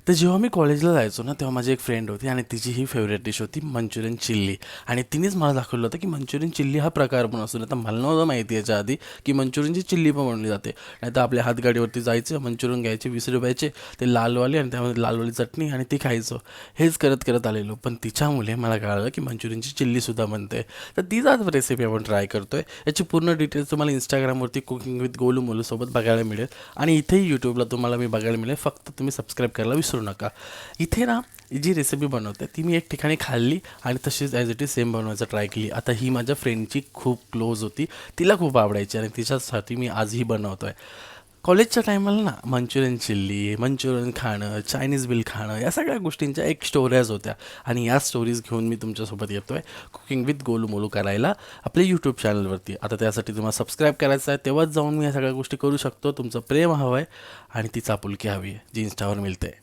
तर जेव्हा मी कॉलेजला जायचो ना, तेव्हा माझी एक फ्रेंड होती आणि तिची ही फेवरेट डिश होती मंचुरियन चिल्ली. आणि तिनेच मला दाखवलं होतं की मंचुरियन चिल्ली हा प्रकार पण असतो. नाही तर मला नव्हतं माहिती याच्या आधी की मंचुरियनची चिल्ली पण बनवली जाते. नाही तर आपल्या हातगाडीवरती जायचं, मंचुरियन घ्यायचे 20 रुपयाचे, ते लालवाले आणि त्यामध्ये लालवाली चटणी आणि ती खायचं. हेच करत करत आलेलो. पण तिच्यामुळे मला कळालं की मंचुरियनची चिल्लीसुद्धा बनते. तर तीच आज रेसिपी आपण ट्राय करतोय. याची पूर्ण डिटेल्स तुम्हाला इंस्टाग्रामवरती कुकिंग विथ गोलू मोलूसोबत बघायला मिळेल आणि इथेही यूट्यूबला तुम्हाला मी बघायला मिळेल. फक्त तुम्ही सबस्क्राईब करायला विसरू नका. इथे ना जी रेसिपी बनवते ती मी एक ठिकाणी खाल्ली आणि तशीच ॲज इट इज सेम बनवायचा ट्राय केली. आता ही माझ्या फ्रेंडची खूप क्लोज होती, तिला खूप आवडायची आणि तिच्यासाठी मी आजही बनवतो आहे. कॉलेजच्या टायमाला ना मंचुरियन चिल्ली, मंचुरियन खाणं, चायनीज बिल खाणं या सगळ्या गोष्टींच्या एक स्टोऱ्याज होत्या आणि या स्टोरीज घेऊन मी तुमच्यासोबत येतो आहे कुकिंग विथ गोलू मोलू करायला आपल्या यूट्यूब चॅनलवरती. आता त्यासाठी तुम्हाला सबस्क्राईब करायचं आहे, तेव्हाच जाऊन मी या सगळ्या गोष्टी करू शकतो. तुमचं प्रेम हवं आहे आणि ती चापुलकी हवी आहे जी इन्स्टावर मिळते.